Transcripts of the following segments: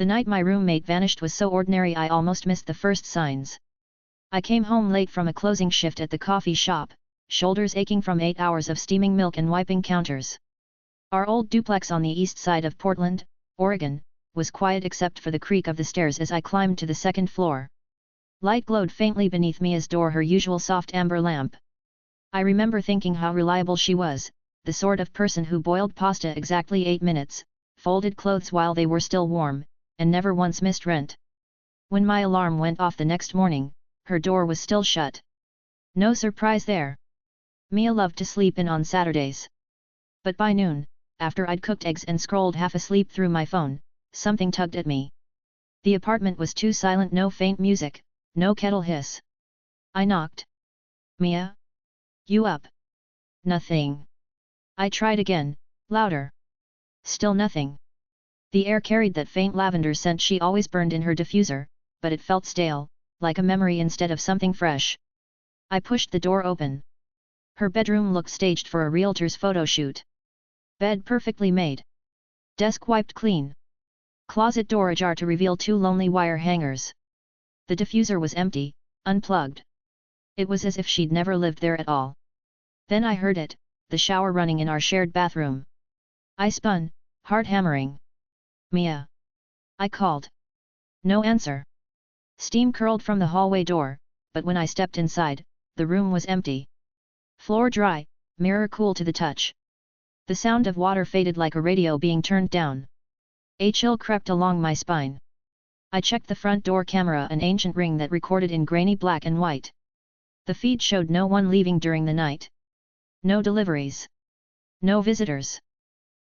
The night my roommate vanished was so ordinary I almost missed the first signs. I came home late from a closing shift at the coffee shop, shoulders aching from 8 hours of steaming milk and wiping counters. Our old duplex on the east side of Portland, Oregon, was quiet except for the creak of the stairs as I climbed to the second floor. Light glowed faintly beneath Mia's door, her usual soft amber lamp. I remember thinking how reliable she was, the sort of person who boiled pasta exactly 8 minutes, folded clothes while they were still warm, and never once missed rent. When my alarm went off the next morning, her door was still shut. No surprise there. Mia loved to sleep in on Saturdays. But by noon, after I'd cooked eggs and scrolled half asleep through my phone, something tugged at me. The apartment was too silent, no faint music, no kettle hiss. I knocked. Mia? You up? Nothing. I tried again, louder. Still nothing. The air carried that faint lavender scent she always burned in her diffuser, but it felt stale, like a memory instead of something fresh. I pushed the door open. Her bedroom looked staged for a realtor's photo shoot. Bed perfectly made. Desk wiped clean. Closet door ajar to reveal 2 lonely wire hangers. The diffuser was empty, unplugged. It was as if she'd never lived there at all. Then I heard it, the shower running in our shared bathroom. I spun, heart hammering. Mia. I called. No answer. Steam curled from the hallway door, but when I stepped inside, the room was empty. Floor dry, mirror cool to the touch. The sound of water faded like a radio being turned down. A chill crept along my spine. I checked the front door camera, an ancient ring that recorded in grainy black and white. The feed showed no one leaving during the night. No deliveries. No visitors.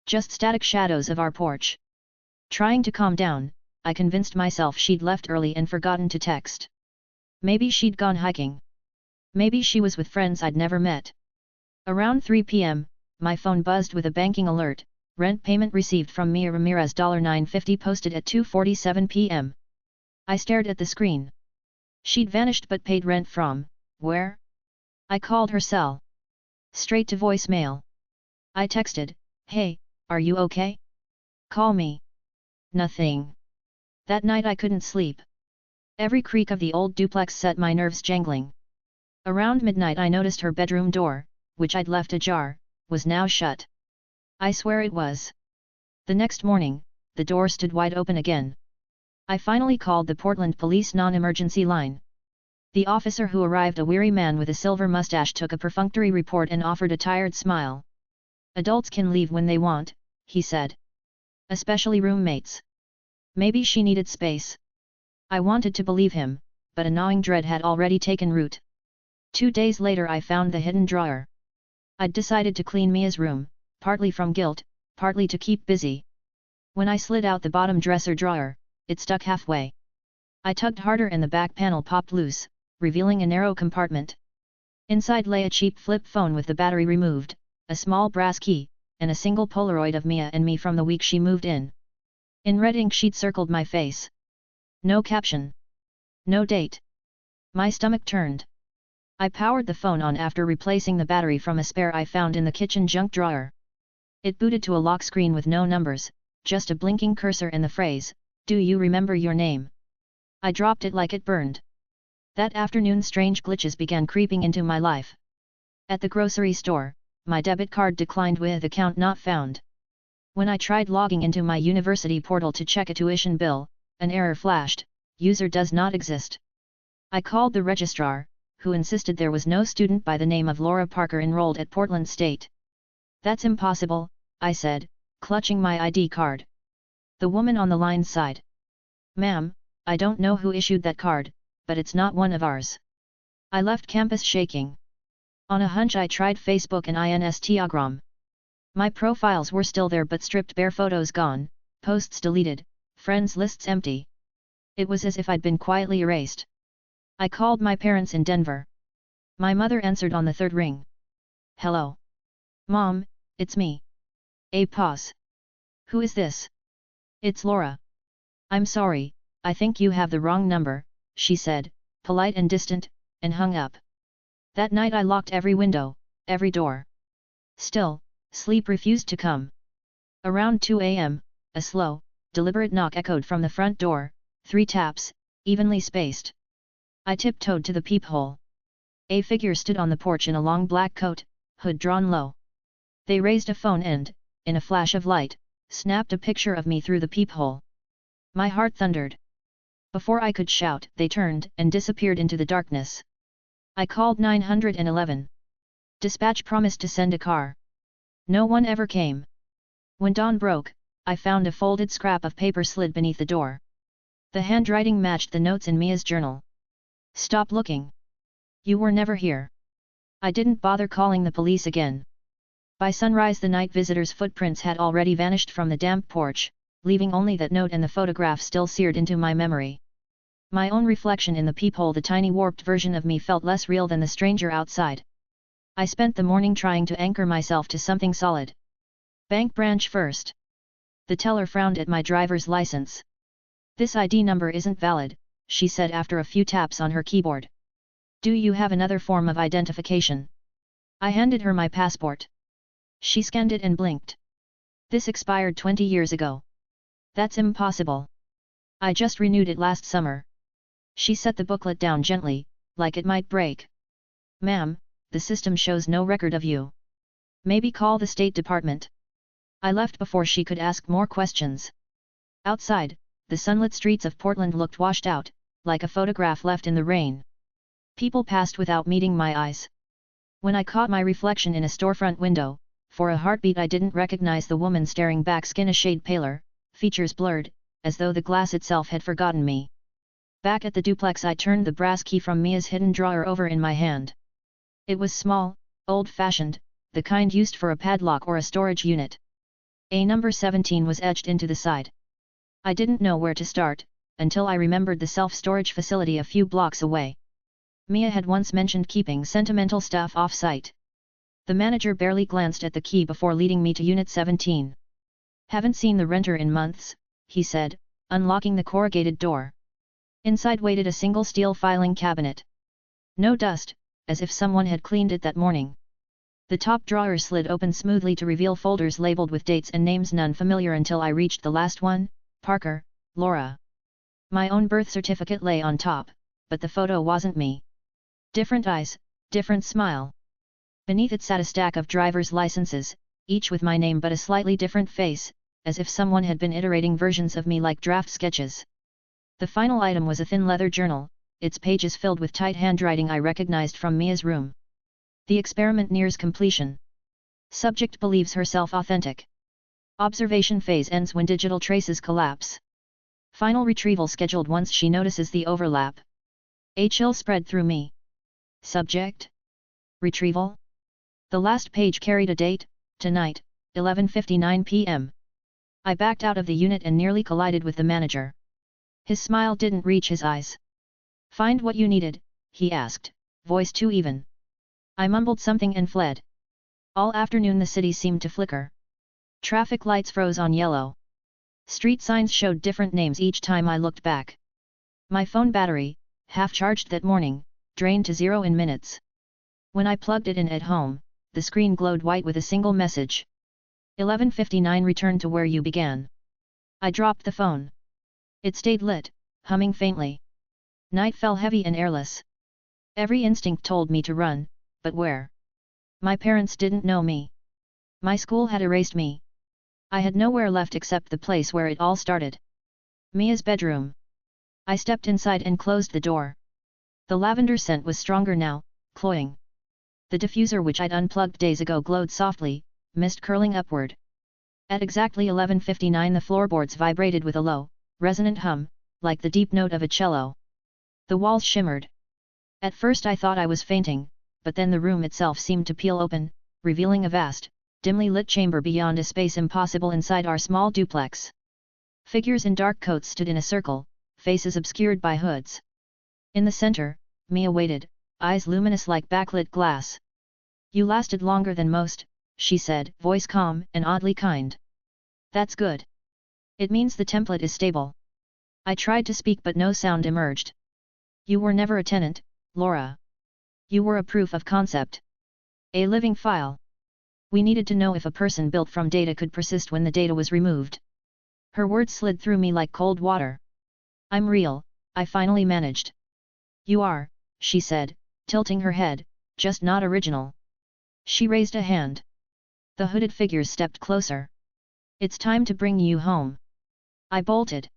Just static shadows of our porch. Trying to calm down, I convinced myself she'd left early and forgotten to text. Maybe she'd gone hiking. Maybe she was with friends I'd never met. Around 3 p.m., my phone buzzed with a banking alert. Rent payment received from Mia Ramirez, $9.50 posted at 2:47 p.m. I stared at the screen. She'd vanished but paid rent from, where? I called her cell. Straight to voicemail. I texted, hey, are you okay? Call me. Nothing. That night I couldn't sleep. Every creak of the old duplex set my nerves jangling. Around midnight I noticed her bedroom door, which I'd left ajar, was now shut. I swear it was. The next morning, the door stood wide open again. I finally called the Portland Police non-emergency line. The officer who arrived, a weary man with a silver mustache, took a perfunctory report and offered a tired smile. Adults can leave when they want, he said. Especially roommates. Maybe she needed space. I wanted to believe him, but a gnawing dread had already taken root. 2 days later I found the hidden drawer. I'd decided to clean Mia's room, partly from guilt, partly to keep busy. When I slid out the bottom dresser drawer, it stuck halfway. I tugged harder and the back panel popped loose, revealing a narrow compartment. Inside lay a cheap flip phone with the battery removed, a small brass key, and a single Polaroid of Mia and me from the week she moved in. In red ink she'd circled my face. No caption. No date. My stomach turned. I powered the phone on after replacing the battery from a spare I found in the kitchen junk drawer. It booted to a lock screen with no numbers, just a blinking cursor and the phrase, "Do you remember your name?" I dropped it like it burned. That afternoon strange glitches began creeping into my life. At the grocery store, my debit card declined with account not found. When I tried logging into my university portal to check a tuition bill, an error flashed, user does not exist. I called the registrar, who insisted there was no student by the name of Laura Parker enrolled at Portland State. That's impossible, I said, clutching my ID card. The woman on the line sighed. Ma'am, I don't know who issued that card, but it's not one of ours. I left campus shaking. On a hunch I tried Facebook and Instagram. My profiles were still there but stripped bare, photos gone, posts deleted, friends lists empty. It was as if I'd been quietly erased. I called my parents in Denver. My mother answered on the third ring. Hello. Mom, it's me. A pause. Who is this? It's Laura. I'm sorry, I think you have the wrong number, she said, polite and distant, and hung up. That night I locked every window, every door. Still, sleep refused to come. Around 2 a.m., a slow, deliberate knock echoed from the front door, 3 taps, evenly spaced. I tiptoed to the peephole. A figure stood on the porch in a long black coat, hood drawn low. They raised a phone and, in a flash of light, snapped a picture of me through the peephole. My heart thundered. Before I could shout, they turned and disappeared into the darkness. I called 911. Dispatch promised to send a car. No one ever came. When dawn broke, I found a folded scrap of paper slid beneath the door. The handwriting matched the notes in Mia's journal. Stop looking. You were never here. I didn't bother calling the police again. By sunrise the night visitor's footprints had already vanished from the damp porch, leaving only that note and the photograph still seared into my memory. My own reflection in the peephole, the tiny warped version of me, felt less real than the stranger outside. I spent the morning trying to anchor myself to something solid. Bank branch first. The teller frowned at my driver's license. This ID number isn't valid, she said after a few taps on her keyboard. Do you have another form of identification? I handed her my passport. She scanned it and blinked. This expired 20 years ago. That's impossible. I just renewed it last summer. She set the booklet down gently, like it might break. Ma'am, the system shows no record of you. Maybe call the State Department. I left before she could ask more questions. Outside, the sunlit streets of Portland looked washed out, like a photograph left in the rain. People passed without meeting my eyes. When I caught my reflection in a storefront window, for a heartbeat I didn't recognize the woman staring back, skin a shade paler, features blurred, as though the glass itself had forgotten me. Back at the duplex I turned the brass key from Mia's hidden drawer over in my hand. It was small, old-fashioned, the kind used for a padlock or a storage unit. A number 17 was etched into the side. I didn't know where to start, until I remembered the self-storage facility a few blocks away. Mia had once mentioned keeping sentimental stuff off-site. The manager barely glanced at the key before leading me to Unit 17. Haven't seen the renter in months, he said, unlocking the corrugated door. Inside waited a single steel filing cabinet. No dust, as if someone had cleaned it that morning. The top drawer slid open smoothly to reveal folders labeled with dates and names none familiar until I reached the last one, Parker, Laura. My own birth certificate lay on top, but the photo wasn't me. Different eyes, different smile. Beneath it sat a stack of driver's licenses, each with my name but a slightly different face, as if someone had been iterating versions of me like draft sketches. The final item was a thin leather journal, its pages filled with tight handwriting I recognized from Mia's room. The experiment nears completion. Subject believes herself authentic. Observation phase ends when digital traces collapse. Final retrieval scheduled once she notices the overlap. A chill spread through me. Subject? Retrieval? The last page carried a date, tonight, 11:59 p.m. I backed out of the unit and nearly collided with the manager. His smile didn't reach his eyes. Find what you needed, he asked, voice too even. I mumbled something and fled. All afternoon the city seemed to flicker. Traffic lights froze on yellow. Street signs showed different names each time I looked back. My phone battery, half charged that morning, drained to 0 in minutes. When I plugged it in at home, the screen glowed white with a single message. 11:59 Return to where you began. I dropped the phone. It stayed lit, humming faintly. Night fell heavy and airless. Every instinct told me to run, but where? My parents didn't know me. My school had erased me. I had nowhere left except the place where it all started. Mia's bedroom. I stepped inside and closed the door. The lavender scent was stronger now, cloying. The diffuser which I'd unplugged days ago glowed softly, mist curling upward. At exactly 11:59 the floorboards vibrated with a low, resonant hum, like the deep note of a cello. The walls shimmered. At first I thought I was fainting, but then the room itself seemed to peel open, revealing a vast, dimly lit chamber beyond a space impossible inside our small duplex. Figures in dark coats stood in a circle, faces obscured by hoods. In the center, Mia waited, eyes luminous like backlit glass. You lasted longer than most, she said, voice calm and oddly kind. That's good. It means the template is stable. I tried to speak but no sound emerged. You were never a tenant, Laura. You were a proof of concept. A living file. We needed to know if a person built from data could persist when the data was removed. Her words slid through me like cold water. I'm real, I finally managed. You are, she said, tilting her head, just not original. She raised a hand. The hooded figures stepped closer. It's time to bring you home. I bolted.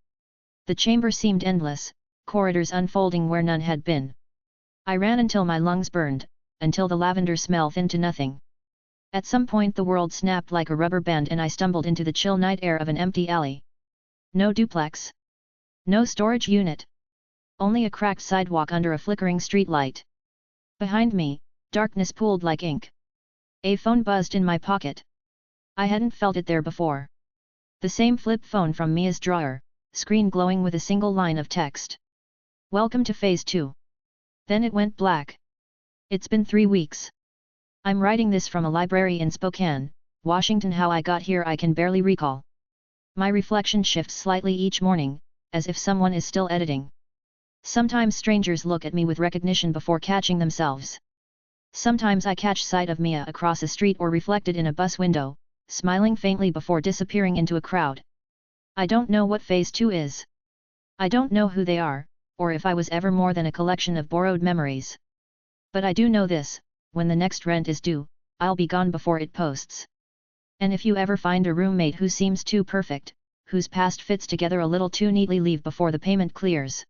The chamber seemed endless, corridors unfolding where none had been. I ran until my lungs burned, until the lavender smell thinned to nothing. At some point the world snapped like a rubber band and I stumbled into the chill night air of an empty alley. No duplex. No storage unit. Only a cracked sidewalk under a flickering streetlight. Behind me, darkness pooled like ink. A phone buzzed in my pocket. I hadn't felt it there before. The same flip phone from Mia's drawer, screen glowing with a single line of text. Welcome to Phase 2. Then it went black. It's been 3 weeks. I'm writing this from a library in Spokane, Washington. How I got here I can barely recall. My reflection shifts slightly each morning, as if someone is still editing. Sometimes strangers look at me with recognition before catching themselves. Sometimes I catch sight of Mia across a street or reflected in a bus window, smiling faintly before disappearing into a crowd. I don't know what Phase 2 is. I don't know who they are, or if I was ever more than a collection of borrowed memories. But I do know this, when the next rent is due, I'll be gone before it posts. And if you ever find a roommate who seems too perfect, whose past fits together a little too neatly, leave before the payment clears.